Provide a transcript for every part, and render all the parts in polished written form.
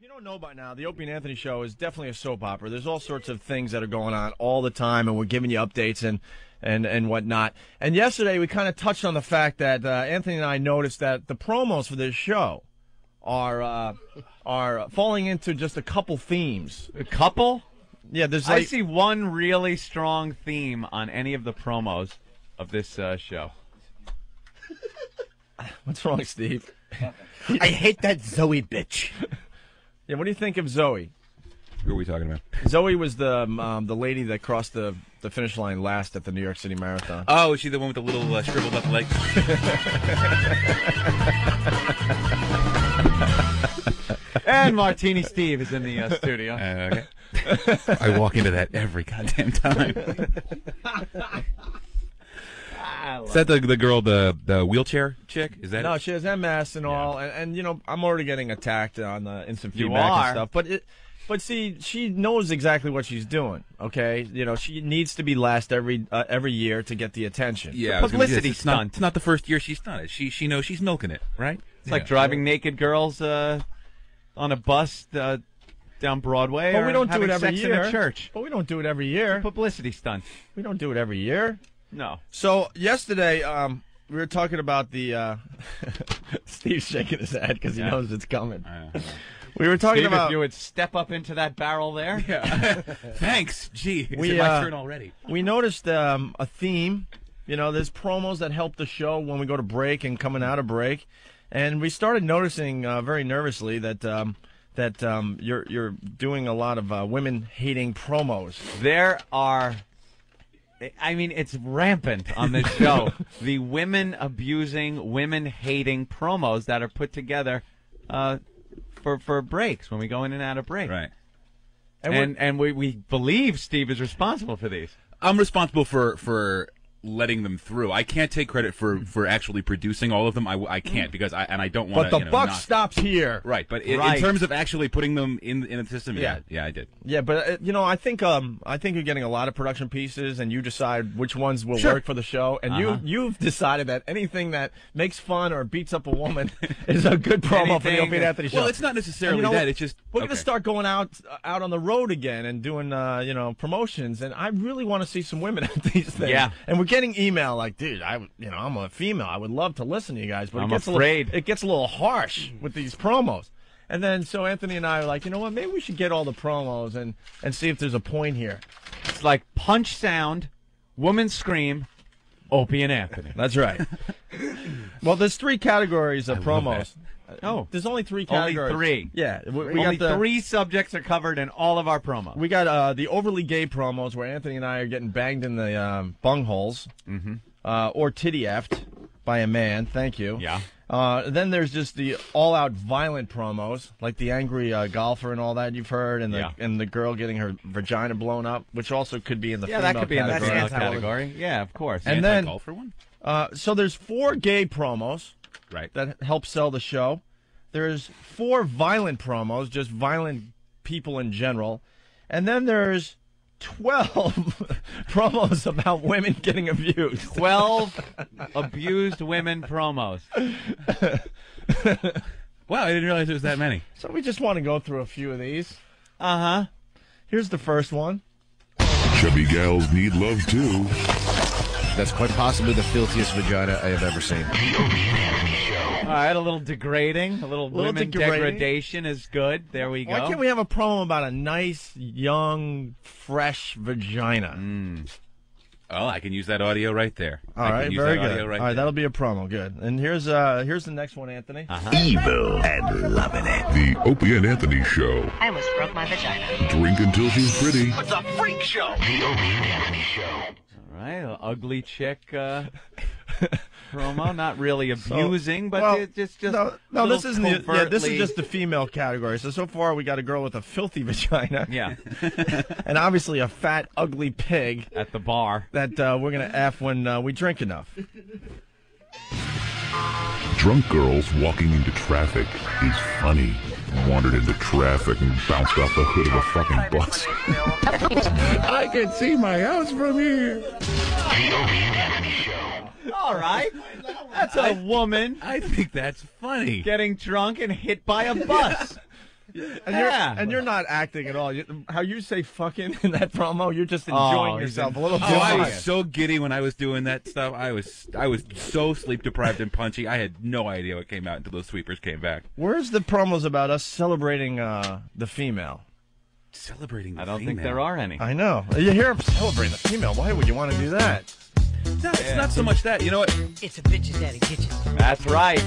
you don't know by now, the Opie and Anthony Show is definitely a soap opera. There's all sorts of things that are going on all the time, and we're giving you updates and whatnot. And yesterday we kind of touched on the fact that Anthony and I noticed that the promos for this show are falling into just a couple themes. A couple? Yeah, there's I see one really strong theme on any of the promos of this show. What's wrong, Steve? I hate that Zoe bitch. Yeah, what do you think of Zoe? Who are we talking about? Zoe was the lady that crossed the finish line last at the New York City Marathon. Oh, is she the one with the little shriveled up legs? And Martini Steve is in the studio. Okay. I walk into that every goddamn time. Is that the girl, the wheelchair chick? Is that No, it? she has MS and all, and you know, I'm already getting attacked on the instant You feedback are. and stuff. But see, she knows exactly what she's doing. Okay, you know, she needs to be last every year to get the attention. Yeah, The publicity it's not, stunt. it's not the first year she's done it. She knows she's milking it, right? It's like driving naked girls on a bus down Broadway. But or we don't do having it every sex year. in a church. But we don't do it every year. Publicity stunt. We don't do it every year. No. So yesterday, we were talking about the Steve's shaking his head because he knows it's coming. We were talking Steve, about if you would step up into that barrel there. Yeah. Thanks. Gee, is it my turn already? We noticed a theme. You know, there's promos that help the show when we go to break and coming out of break, and we started noticing very nervously that you're doing a lot of women hating promos. There are, I mean, it's rampant on this show. The women abusing, women hating promos that are put together for breaks when we go in and out of break. Right. And we believe Steve is responsible for these. I'm responsible for letting them through. I can't take credit for actually producing all of them. I can't because I don't want But to. the buck stops here. Right, but in Right. terms of actually putting them in the system, yeah, I did. Yeah, but you know, I think you're getting a lot of production pieces, and you decide which ones will work for the show. And you've decided that anything that makes fun or beats up a woman is a good promo for the Opie and Anthony show. Well, it's not necessarily And you know that. what? It's just we're going to start going out on the road again and doing promotions, and I really want to see some women at these things. Yeah. And we're getting email like, dude, I'm a female. I would love to listen to you guys, but I'm it gets afraid. it gets a little harsh with these promos. And then so Anthony and I are like, you know what? Maybe we should get all the promos and see if there's a point here. It's like punch sound, woman scream, Opie and Anthony. That's right. Well, there's 3 categories of promos. Oh, There's only 3 only categories. 3. Yeah, we Only got the 3 subjects are covered in all of our promos. We got the overly gay promos where Anthony and I are getting banged in the bungholes, or titty effed by a man. Thank you. Yeah. Then there's just the all-out violent promos, like the angry golfer and all that you've heard, and the girl getting her vagina blown up, which also could be in the female that could be in the category. female category. Yeah, of course. And then golfer one. so there's 4 gay promos Right. that help sell the show. There's 4 violent promos, just violent people in general. And then there's 12 promos about women getting abused. 12 abused women promos. Wow, I didn't realize there was that many. So we just want to go through a few of these. Uh-huh. Here's the first one. Chubby gals need love too. That's quite possibly the filthiest vagina I have ever seen. All right, a little degrading. A little women degrading. degradation is good. There we go. Why can't we have a promo about a nice, young, fresh vagina? Oh, I can use that audio right there. All I right, can use very that good. audio right All right, there. that'll be a promo. Good. And here's the next one, Anthony. Evil and loving it. The Opie and Anthony Show. I almost broke my vagina. Drink until she's pretty. It's a freak show. The Opie and Anthony Show. All right, an ugly chick promo. Not really abusing, but it's just no. a This little isn't. This is covertly- just the female category. So far we got a girl with a filthy vagina. Yeah, And obviously a fat, ugly pig at the bar. that we're gonna F when we drink enough. Drunk girls walking into traffic is funny. Wandered into traffic and bounced off the hood of a fucking bus. I can see my house from here. The Opie and Anthony Show. All right, that's a woman I think that's funny. getting drunk and hit by a bus. And you're not acting at all. How you say "fucking" in that promo, you're just enjoying yourself a little bit. Oh, I was so giddy when I was doing that stuff. I was so sleep deprived and punchy. I had no idea what came out until those sweepers came back. Where's the promos about us celebrating the female? Celebrating the I don't think female. there are any. I know. You hear him celebrating the female. Why would you want to do that? No, it's not so much that. You know what? It's a bitches that'll get you. That's right.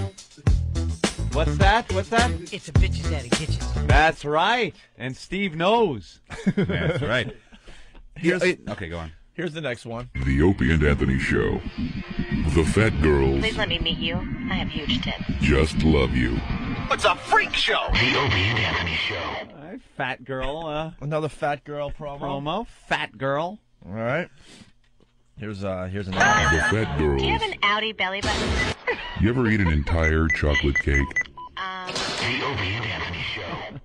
What's that? What's that? It's a bitches that'll get you. That's right. And Steve knows. That's right. Okay, go on. Here's the next one. The Opie and Anthony Show. The fat girls Please let me meet you. I have huge tits. just love you. It's a freak show. The Opie and Anthony Show. All right, fat girl Another fat girl promo. Fat girl. All right. Here's another. The fat girls. Do you have an Audi belly button? You ever eat an entire chocolate cake? The Opie and Anthony Show.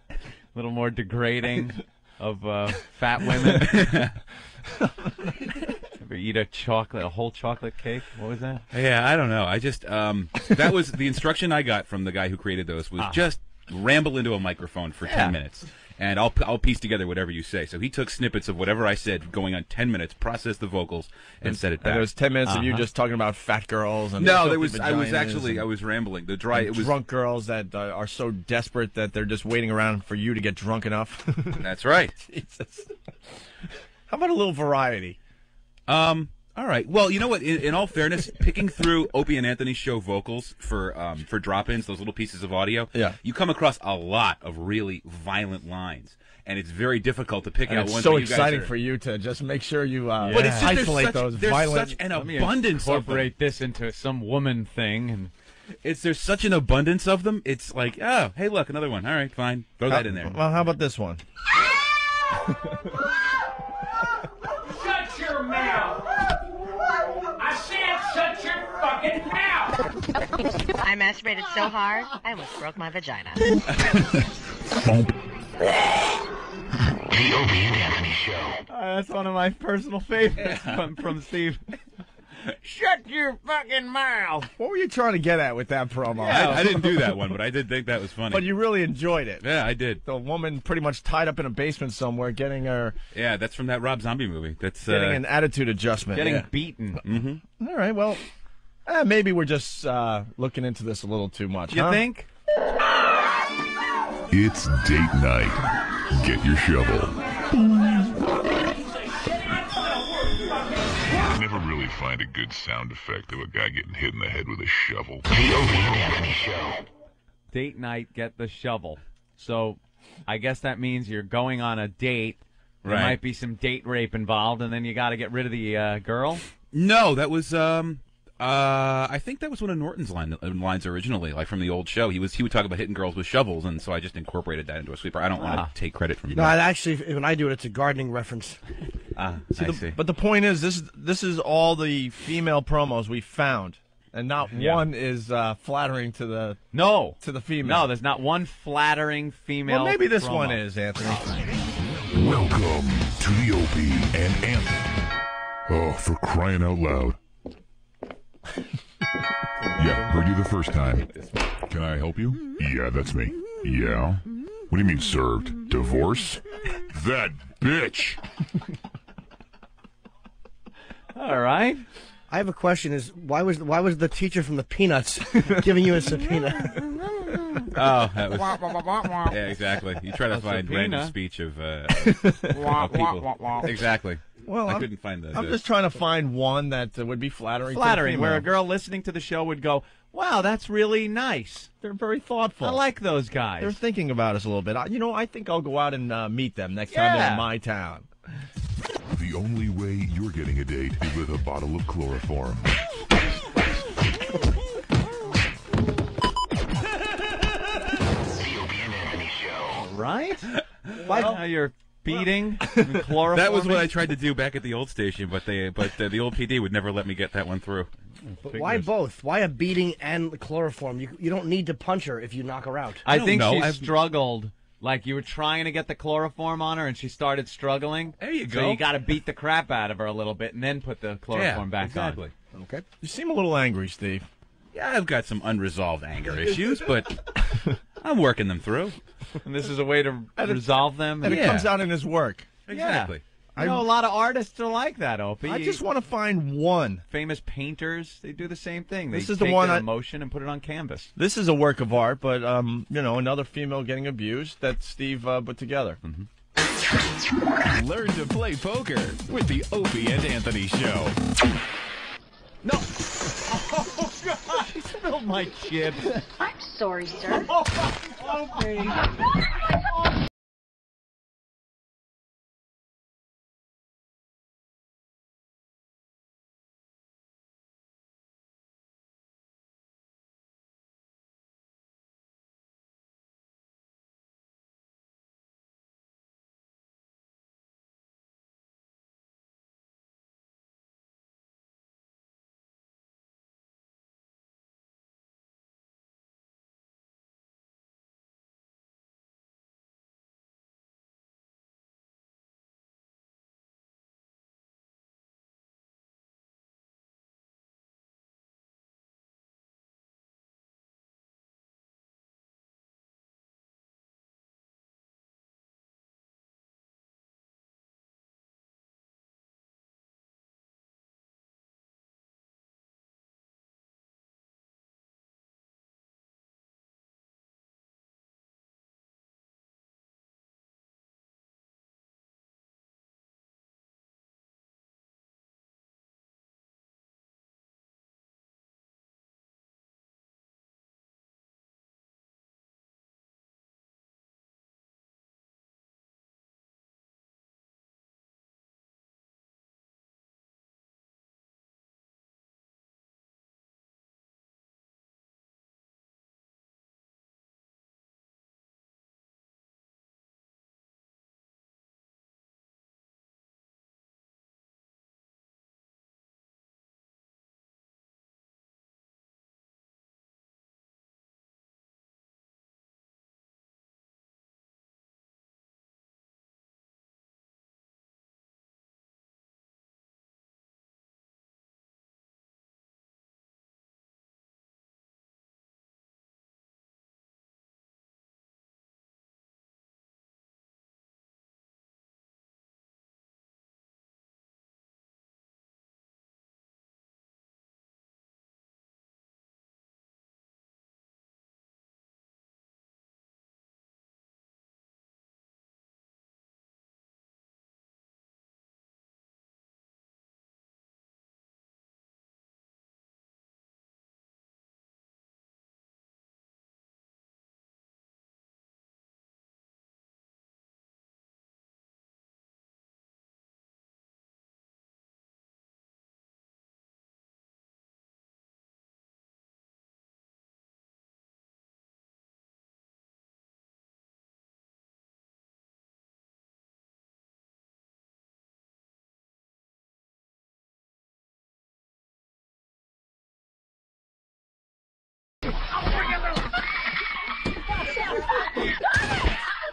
A little more degrading of fat women. Ever eat a whole chocolate cake? What was that? Yeah, I don't know. I just that was the instruction I got from the guy who created those was just ramble into a microphone for 10 minutes. And I'll piece together whatever you say. So he took snippets of whatever I said going on 10 minutes, processed the vocals, and said it back. And there was 10 minutes of you just talking about fat girls. And No, filthy I was vaginas rambling. The and drunk girls that are so desperate that they're just waiting around for you to get drunk enough. That's right. Jesus. How about a little variety? All right. Well, you know what? In all fairness, picking through Opie and Anthony's show vocals for drop-ins, those little pieces of audio, you come across a lot of really violent lines, and it's very difficult to pick And out it's ones. so that you guys exciting are- for you to just make sure you But it's just, isolate those there's violent. such an Let me abundance of them. incorporate this into some woman thing. And There's such an abundance of them. It's like, oh, hey, look, another one. All right, fine, throw that in there. Well, how about this one? Shut your mouth! I said shut your fucking mouth! I masturbated so hard, I almost broke my vagina. Bump. The Opie and Anthony Show. that's one of my personal favorites from Steve. Shut your fucking mouth! What were you trying to get at with that promo? I didn't do that one, but I did think that was funny. But you really enjoyed it. Yeah, I did. The woman pretty much tied up in a basement somewhere, getting Yeah, that's from that Rob Zombie movie. That's getting an attitude adjustment. Getting Yeah. beaten. All right, well, maybe we're just looking into this a little too much. You huh? think? It's date night. Get your shovel. Never really find a good sound effect of a guy getting hit in the head with a shovel. The Opie and Anthony Show. Date night, get the shovel. So I guess that means you're going on a date. There Right. might be some date rape involved, and then you got to get rid of the girl. No, that was I think that was one of Norton's lines originally, like from the old show. He would talk about hitting girls with shovels, and so I just incorporated that into a sweeper. I don't want to take credit from No, that. actually, when I do it, it's a gardening reference. I see. But the point is, this is all the female promos we found, and not one is flattering to the female. No, there's not one flattering female. Well, maybe this promo. one is, Anthony. Welcome to the Opie and Anthony. Oh, for crying out loud. Yeah, heard you the first time. Can I help you? Yeah, that's me. Yeah? What do you mean served? Divorce? That bitch! All right. I have a question: Is why was the teacher from the Peanuts giving you a subpoena? Oh, that was yeah, exactly. You try to find random subpoena. speech of people. Exactly. Well, I couldn't find that. I'm just trying to find one that would be flattering. Flattering, to the where a female. girl listening to the show would go, "Wow, that's really nice. They're very thoughtful. I like those guys." They're thinking about us a little bit. I think I'll go out and meet them next time they're in my town. The only way you're getting a date is with a bottle of chloroform. Right? Now you're beating and chloroforming. That was what I tried to do back at the old station, but the old PD would never let me get that one through. But why both? Why a beating and chloroform? You don't need to punch her if you knock her out. I don't think know. she I've- struggled. Like you were trying to get the chloroform on her, and she started struggling. There you So go. you got to beat the crap out of her a little bit, and then put the chloroform back exactly. on. Okay. You seem a little angry, Steve. Yeah, I've got some unresolved anger issues, but I'm working them through. And this is a way to resolve them. And it Yeah. comes out in his work. Exactly. I know a lot of artists are like that, Opie. I just want to find one. Famous painters, they do the same thing. They This is take the one their emotion and put it on canvas. This is a work of art, but another female getting abused that Steve put together. Learn to play poker with the Opie and Anthony Show. No. Oh, God. He spilled my chips. I'm sorry, sir. Opie.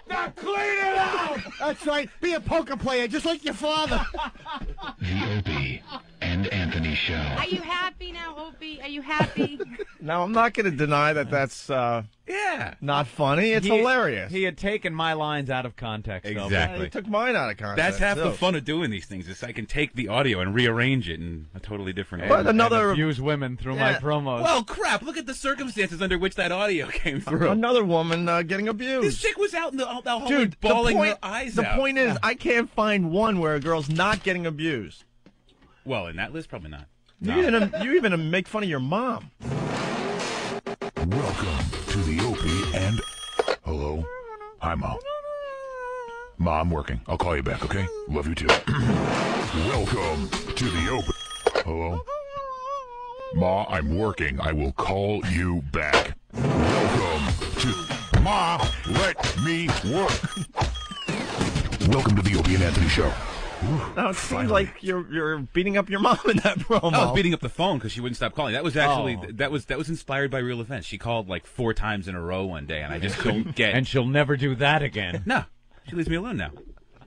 Now clean it out! That's right. Be a poker player, just like your father. The Opie and Anthony Show. Are you happy now, Opie? Are you happy? Now, I'm not going to deny that that's not funny. It's hilarious. He had taken my lines out of context. Exactly. He took mine out of context. That's half the too. fun of doing these things. Is I can take the audio and rearrange it in a totally different way. But another abuse women through my promos. Well, crap! Look at the circumstances under which that audio came through. Another woman getting abused. This chick was out in the hallway Dude, bawling the point, her eyes the out. point is, I can't find one where a girl's not getting abused. Well, in that list, probably not. You even make fun of your mom. Welcome to the Opie and... Hello? Hi, Mom. Ma, I'm working. I'll call you back, okay? Love you too. Welcome to the Opie... Hello? Ma, I'm working. I will call you back. Welcome to... Ma, let me work. Welcome to the Opie and Anthony Show. Now it seems like you're beating up your mom in that promo. I was beating up the phone because she wouldn't stop calling. That was actually that was inspired by real events. She called like 4 times in a row one day, and I just couldn't get. And she'll never do that again. No, she leaves me alone now.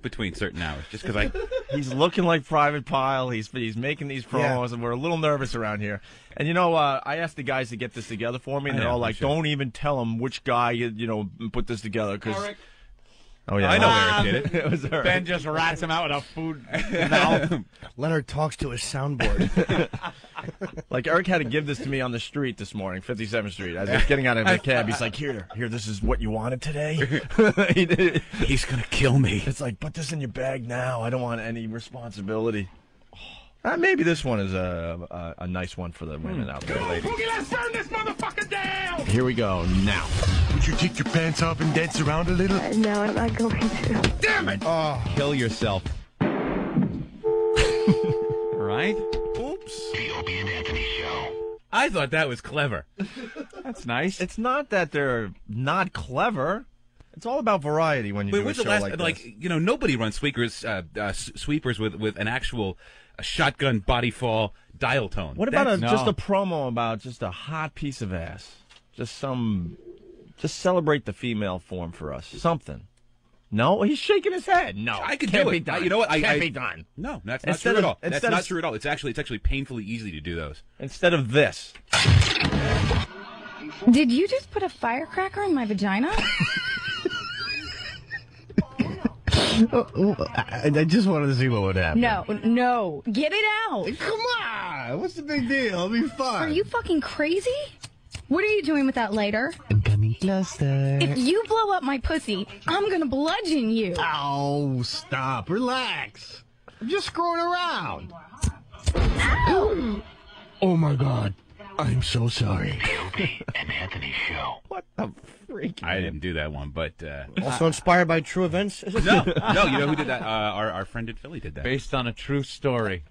between certain hours, just because He's looking like Private Pile. He's making these promos, and we're a little nervous around here. And I asked the guys to get this together for me, and they're all like, "Don't even tell them which guy put this together." Because oh yeah, I know Eric did it. It was Eric. Ben just rats him out with a food mouth. Leonard talks to his soundboard. Like Eric had to give this to me on the street this morning, 57th Street. I was just getting out of the cab. He's like, "Here, this is what you wanted today." He's gonna kill me. It's like, put this in your bag now. I don't want any responsibility. Maybe this one is a nice one for the women out there, ladies. Boogie, let's turn this motherfucker down! Here we go now. Would you take your pants off and dance around a little? No, I'm not going to. Damn it! Kill yourself. Right? Oops. The Opie and Anthony Show. I thought that was clever. That's nice. It's not that they're not clever. It's all about variety when you do a when's show the last, like this. nobody runs sweepers with an actual shotgun body fall dial tone. What about No. just a promo about just a hot piece of ass? Just celebrate the female form for us. Something. No, he's shaking his head. No, I could can't do be it. done. You know what? Can't be done. No, that's not Instead true of- at all. That's instead not of- true at all. It's actually painfully easy to do those. Instead of this. Did you just put a firecracker in my vagina? I just wanted to see what would happen. No. Get it out. Come on. What's the big deal? It'll be fun. Are you fucking crazy? What are you doing with that later? I'm coming closer. If you blow up my pussy, I'm gonna bludgeon you. Oh, stop. Relax. I'm just screwing around. Ow! Oh, my God. I'm so sorry. The Opie and Anthony Show. What the freak? I didn't do that one, but Also inspired by true events. no, you know who did that? Our friend in Philly did that. Based on a true story.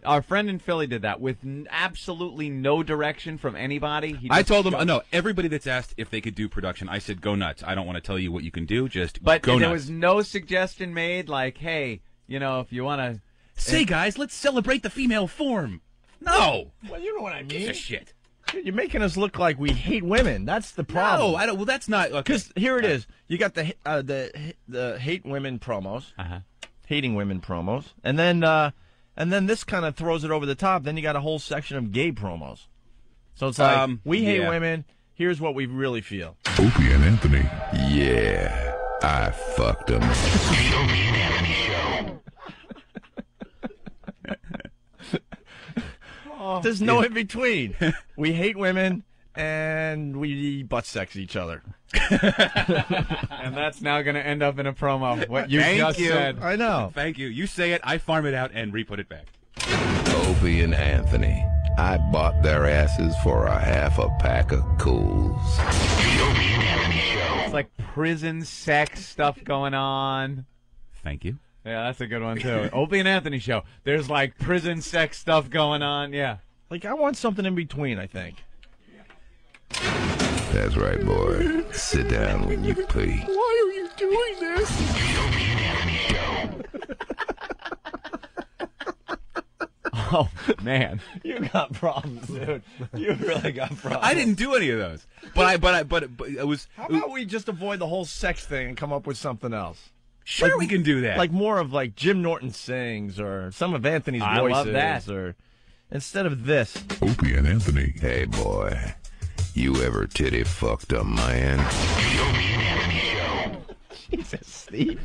Our friend in Philly did that with absolutely no direction from anybody. He I just told him, showed- no, everybody that's asked if they could do production, I said, go nuts. I don't want to tell you what you can do, just But go there nuts. was no suggestion made like, hey, if you want to... Say, guys, let's celebrate the female form. No. Well, you know what I Gives a mean. shit. You're making us look like we hate women. That's the problem. No, I don't. Well, that's not. Because here it is. You got the hate women promos, hating women promos, and then this kind of throws it over the top. Then you got a whole section of gay promos. So it's like we hate women. Here's what we really feel. Opie and Anthony. Yeah, I fucked him. The Opie and Anthony Show. There's no in between. We hate women and we butt sex each other. And that's now going to end up in a promo. What you Thank just you. said. I know. Thank you. You say it, I farm it out and re-put it back. Opie and Anthony. I bought their asses for a half a pack of cools. The Opie and Anthony Show. It's like prison sex stuff going on. Thank you. Yeah, that's a good one, too. Opie and Anthony Show. There's like prison sex stuff going on. Yeah. Like I want something in between. I think. That's right, boy. Sit down when you pee. Why are you doing this? The Opie and Anthony Show. Oh, man. You got problems, dude. You really got problems. I didn't do any of those. But it was. How about we just avoid the whole sex thing and come up with something else? Sure, Like, we can do that. Like more of like Jim Norton sings or some of Anthony's I voices. love that. Or instead of this. Opie and Anthony. Hey, boy. You ever titty fucked a man? The Opie and Anthony Show. Jesus, Steve.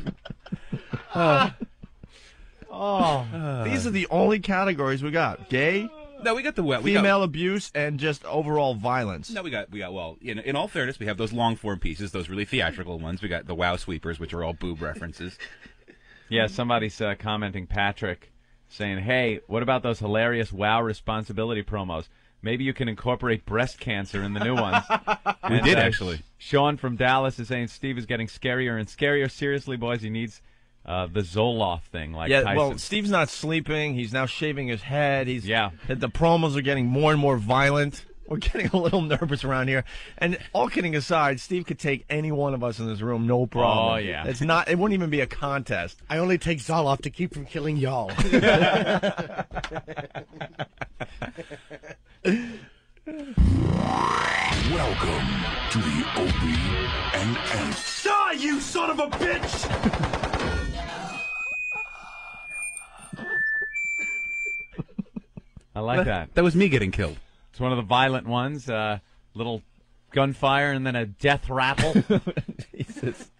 Oh. These are the only categories we got: gay, no, we got the well. female abuse, and just overall violence. No, we got well. In all fairness, we have those long form pieces, those really theatrical ones. We got the Wow Sweepers, which are all boob references. Yeah, somebody's commenting, Patrick, saying, hey, what about those hilarious WOW responsibility promos? Maybe you can incorporate breast cancer in the new ones. We did, actually. Sean from Dallas is saying Steve is getting scarier and scarier. Seriously, boys, he needs the Zoloft thing like Yeah, Tyson. well, Steve's not sleeping. He's now shaving his head. Yeah. The promos are getting more and more violent. We're getting a little nervous around here. And all kidding aside, Steve could take any one of us in this room, no problem. Oh, yeah. It wouldn't even be a contest. I only take Zoloft to keep from killing y'all. Welcome to the Opie and Anthony. you son of a bitch! I like that. That was me getting killed. It's one of the violent ones. Little gunfire and then a death rattle. Jesus.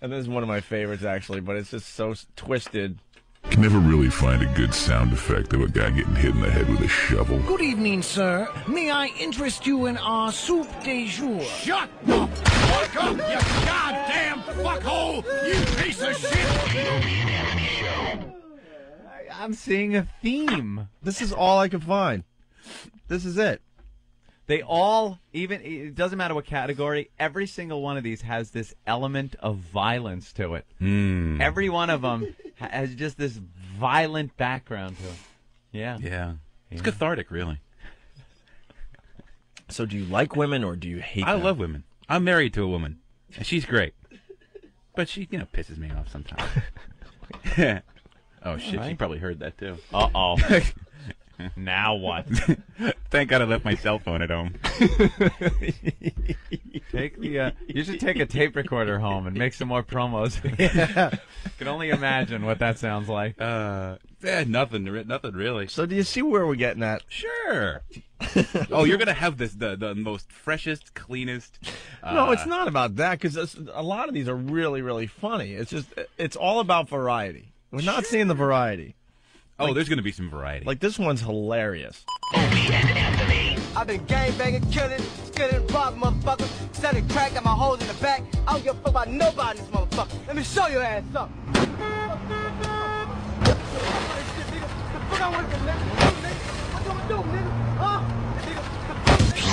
And this is one of my favorites, actually, but it's just so twisted. Can never really find a good sound effect of a guy getting hit in the head with a shovel. Good evening, sir. May I interest you in our soup de jour? Shut the fuck up, you goddamn fuckhole! You piece of shit! The Opie and Anthony Show. I'm seeing a theme. This is all I could find. This is it. They all, even, it doesn't matter what category, every single one of these has this element of violence to it. Every one of them has just this violent background to it. Yeah. Yeah. It's cathartic, really. So do you like women or do you hate them? I love women. I'm married to a woman, and she's great. But she, pisses me off sometimes. Oh, shit. She probably heard that, too. Uh-oh. Now what? Thank God I left my cell phone at home. You should take a tape recorder home and make some more promos. I can only imagine what that sounds like. Nothing really. So do you see where we're getting at? Sure. Oh, you're gonna have this the most freshest, cleanest. No, it's not about that because a lot of these are really, really funny. It's just it's all about variety. We're not seeing the variety. Oh, there's going to be some variety. Like, this one's hilarious. Opie and Anthony. I've been gangbanging, killing, skilling, robbing motherfuckers, selling crack, got my holes in the back. I don't give a fuck about nobody in this motherfucker. Let me show your ass up.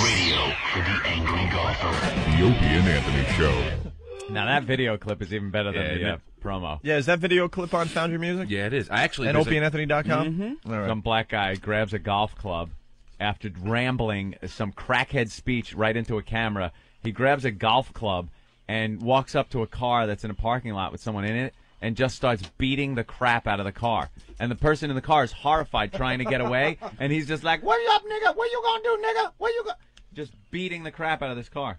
Radio for the angry golfer. The Opie and Anthony Show. Now, that video clip is even better than the promo. Yeah, is that video clip on Found Your Music? Yeah, it is. I actually at opieandanthony.com? Mm-hmm. All right. Some black guy grabs a golf club after rambling some crackhead speech right into a camera. He grabs a golf club and walks up to a car that's in a parking lot with someone in it and just starts beating the crap out of the car. And the person in the car is horrified trying to get away, and he's just like, "What up, nigga? What you gonna do, nigga? What you gonna..." Just beating the crap out of this car.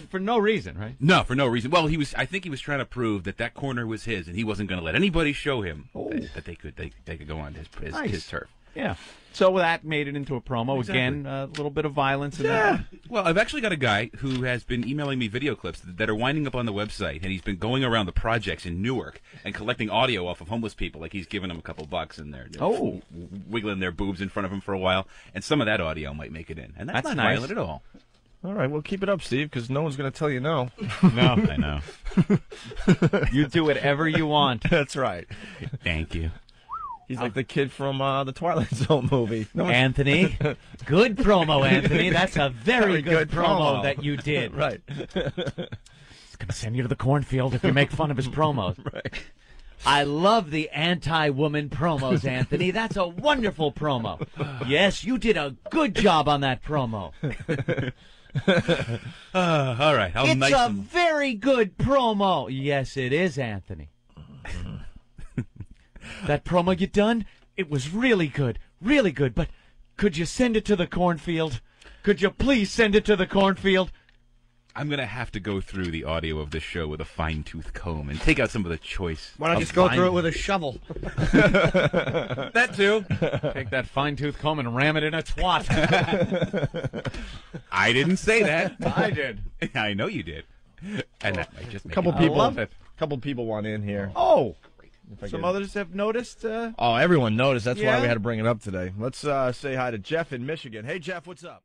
For no reason, right? No, for no reason. Well, I think he was trying to prove that corner was his, and he wasn't going to let anybody show him that they could go on his turf. Yeah. So that made it into a promo. Exactly. Again, a little bit of violence in that. Well, I've actually got a guy who has been emailing me video clips that are winding up on the website, and he's been going around the projects in Newark and collecting audio off of homeless people. Like, he's giving them a couple bucks, and they're wiggling their boobs in front of him for a while, and some of that audio might make it in. And that's not nice. violent at all. All right, well, keep it up, Steve, because no one's going to tell you no. No. I know. You do whatever you want. That's right. Thank you. He's like the kid from the Twilight Zone movie. Anthony, good promo, Anthony. That's a very good promo that you did. Right. He's going to send you to the cornfield if you make fun of his promos. Right. I love the anti-woman promos, Anthony. That's a wonderful promo. Yes, you did a good job on that promo. All right. It's a very good promo. Yes, it is, Anthony. That promo you done, it was really good, but could you send it to the cornfield? Could you please send it to the cornfield? I'm going to have to go through the audio of this show with a fine-tooth comb and take out some of the choice. Why not just go through it with a shovel? That too. Take that fine-tooth comb and ram it in a twat. I didn't say that. I did. I know you did. And that might just make Couple it. people, love it. couple people want in here. Oh, If I some could- others have noticed. Oh, everyone noticed. That's why Yeah. we had to bring it up today. Let's say hi to Jeff in Michigan. Hey, Jeff, what's up?